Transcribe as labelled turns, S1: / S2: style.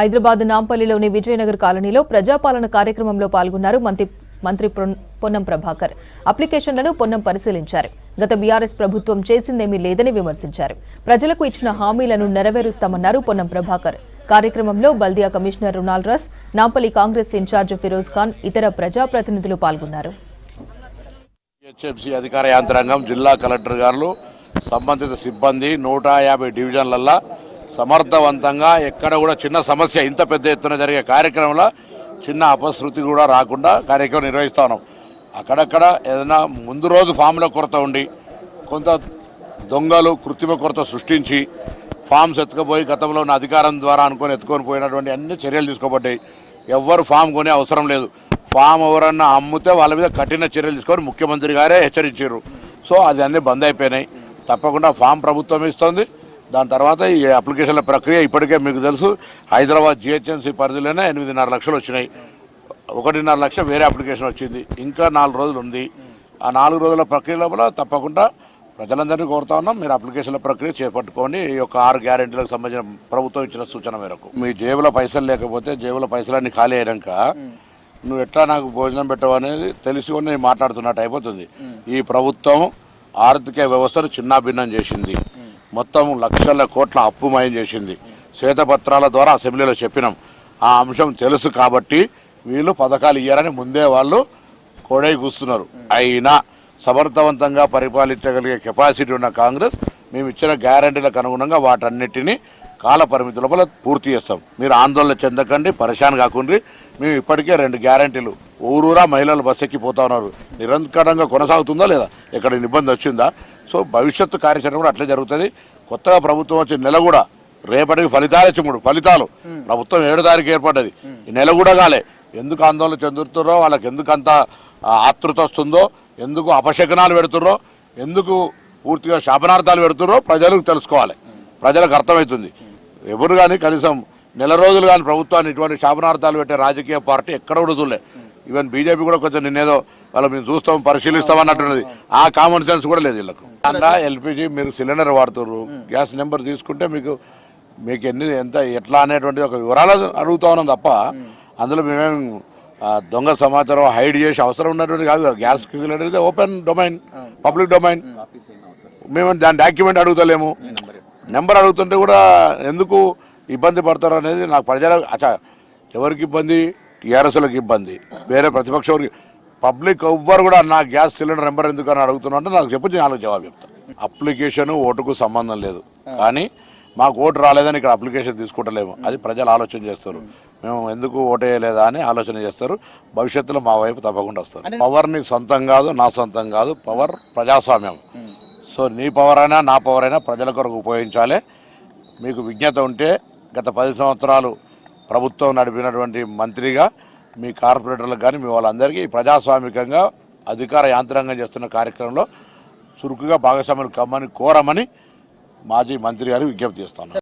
S1: హైదరాబాద్ నాంపల్లిలోని విజయనగర్ కాలనీలో ప్రజాపాలన కార్యక్రమంలో పాల్గొన్నారు మంత్రి పొన్నం ప్రభాకర్. అప్లికేషన్లను పొన్నం పరిశీలించారు. గత బీఆర్ఎస్ ప్రభుత్వం చేసిందేమీ లేదని విమర్శించారు. ప్రజలకు ఇచ్చిన హామీలను నెరవేరుస్తామన్నారు పొన్నం ప్రభాకర్. కార్యక్రమంలో బల్దియా కమిషనర్ రునాల్ రస్, నాంపల్లి కాంగ్రెస్ ఇన్ఛార్జ్ ఫిరోజ్ ఖాన్, ఇతర ప్రజాప్రతినిధులు పాల్గొన్నారు.
S2: అధికార యంత్రాంగం, జిల్లా కలెక్టర్ గారు, సంబంధిత సిబ్బంది 150 డివిజన్లలో సమర్థవంతంగా ఎక్కడ కూడా చిన్న సమస్య ఇంత పెద్ద ఎత్తున జరిగే కార్యక్రమంలో చిన్న అపశృతి కూడా రాకుండా కార్యక్రమం నిర్వహిస్తూ ఉన్నాం. అక్కడక్కడ ఏదైనా ముందు రోజు ఫామ్ల కొరత ఉండి కొంత దొంగలు కృత్రిమ కొరత సృష్టించి ఫామ్స్ ఎత్తుకుపోయి గతంలో ఉన్న అధికారం ద్వారా ఎత్తుకొని పోయినటువంటి అన్ని చర్యలు తీసుకోబడ్డాయి. ఎవ్వరు ఫామ్ కొనే అవసరం లేదు. ఫామ్ ఎవరన్నా అమ్మితే వాళ్ళ మీద కఠిన చర్యలు తీసుకొని ముఖ్యమంత్రి గారే హెచ్చరించారు. సో అది అన్నీ బంద్ అయిపోయినాయి. తప్పకుండా ఫామ్ ప్రభుత్వం ఇస్తుంది. దాని తర్వాత ఈ అప్లికేషన్ల ప్రక్రియ ఇప్పటికే మీకు తెలుసు, హైదరాబాద్ జిహెచ్ఎంసీ పరిధిలోనే 8.5 లక్షలు వచ్చినాయి. 1.5 లక్ష వేరే అప్లికేషన్ వచ్చింది. ఇంకా 4 రోజులు ఉంది. ఆ 4 రోజుల ప్రక్రియ లోపల తప్పకుండా ప్రజలందరినీ కోరుతా ఉన్నాం, మీరు అప్లికేషన్ల ప్రక్రియ చేపట్టుకోండి. ఈ యొక్క 6 గ్యారెంటీలకు సంబంధించిన ప్రభుత్వం ఇచ్చిన సూచన మేరకు మీ జేబులో పైసలు లేకపోతే జేబుల పైసలన్నీ ఖాళీ అయినాక నువ్వు ఎట్లా నాకు భోజనం పెట్టవు అనేది తెలుసుకొని నేను మాట్లాడుతున్నట్టు అయిపోతుంది. ఈ ప్రభుత్వం ఆర్థిక వ్యవస్థను చిన్నాభిన్నం చేసింది. మొత్తం లక్షల కోట్ల అప్పుమయం చేసింది. శ్వేతపత్రాల ద్వారా అసెంబ్లీలో చెప్పినాం. ఆ అంశం తెలుసు కాబట్టి వీళ్ళు పథకాలు ఇయ్యారని ముందే వాళ్ళు కోడై కూస్తున్నారు. అయినా సమర్థవంతంగా పరిపాలించగలిగే కెపాసిటీ ఉన్న కాంగ్రెస్ మేము ఇచ్చిన గ్యారంటీలకు అనుగుణంగా వాటన్నిటినీ కాల పరిమితి లోపల పూర్తి చేస్తాం. మీరు ఆందోళన చెందకండి, పరేషాన్ కాకుండా. మేము ఇప్పటికే 2 గ్యారంటీలు ఊరూరా మహిళలు బస్ ఎక్కిపోతా ఉన్నారు. నిరంతరంగా కొనసాగుతుందా లేదా, ఎక్కడ ఇబ్బంది వచ్చిందా? సో భవిష్యత్తు కార్యాచరణ కూడా అట్లే జరుగుతుంది. కొత్తగా ప్రభుత్వం వచ్చిన నెల కూడా రేపటికి ఫలితాలు ప్రభుత్వం 7వ తారీఖు ఏర్పడ్డది. ఈ నెల కూడా కాలే. ఎందుకు ఆందోళన చెందుతున్నారో, వాళ్ళకి ఎందుకు అంత ఆతృత వస్తుందో, ఎందుకు అపశకనాలు పెడుతున్నారో, ఎందుకు పూర్తిగా శాపనార్థాలు పెడుతున్నారో ప్రజలకు తెలుసుకోవాలి. ప్రజలకు అర్థమవుతుంది. ఎవరు కానీ కనీసం నెల రోజులు కానీ ప్రభుత్వాన్ని ఇటువంటి శాపనార్థాలు పెట్టే రాజకీయ పార్టీ ఎక్కడ కూడా చూడలే. ఈవెన్ బీజేపీ కూడా కొంచెం నిన్నేదో వాళ్ళు మేము చూస్తాం పరిశీలిస్తాం అన్నట్టున్నది. ఆ కామన్ సెన్స్ కూడా లేదు వీళ్ళకు. అలా ఎల్పిజి మీరు సిలిండర్ వాడుతున్నారు, గ్యాస్ నెంబర్ తీసుకుంటే మీకు ఎంత ఎట్లా అనేటువంటి ఒక వివరాలు అడుగుతా ఉన్నాం తప్ప అందులో మేమేం దొంగ సమాచారం హైడ్ చేసి అవసరం ఉన్నటువంటి కాదు. గ్యాస్ సిలిండర్ అయితే ఓపెన్ డొమైన్, పబ్లిక్ డొమైన్. మేము దాని డాక్యుమెంట్ అడుగుతలేము. నెంబర్ అడుగుతుంటే కూడా ఎందుకు ఇబ్బంది పడతారు అనేది నాకు ఎవరికి ఇబ్బంది? టీఆర్ఎస్లకు ఇబ్బంది, వేరే ప్రతిపక్షం పబ్లిక్ ఎవ్వరు కూడా నా గ్యాస్ సిలిండర్ నెంబర్ ఎందుకు అని అడుగుతున్నా అంటే నాకు చెప్పి నేను జవాబు చెప్తాను. అప్లికేషన్ ఓటుకు సంబంధం లేదు, కానీ మాకు ఓటు రాలేదని ఇక్కడ అప్లికేషన్ తీసుకుంటలేము. అది ప్రజలు ఆలోచన చేస్తారు. మేము ఎందుకు ఓటేయలేదా అని ఆలోచన చేస్తారు. భవిష్యత్తులో మా వైపు తప్పకుండా వస్తారు. పవర్ని సొంతం కాదు, నా సొంతం కాదు. పవర్ ప్రజాస్వామ్యం. సో నీ పవర్ అయినా నా పవర్ అయినా ప్రజల కొరకు ఉపయోగించాలి. మీకు విజ్ఞత ఉంటే గత 10 సంవత్సరాలు ప్రభుత్వం నడిపినటువంటి మంత్రిగా మీ కార్పొరేటర్లకు కానీ మీ వాళ్ళందరికీ ప్రజాస్వామికంగా అధికార యాంత్రాంగం చేస్తున్న కార్యక్రమంలో చురుకుగా భాగస్వాములు కమ్మని కోరమని మాజీ మంత్రి గారు విజ్ఞప్తి చేస్తున్నారు.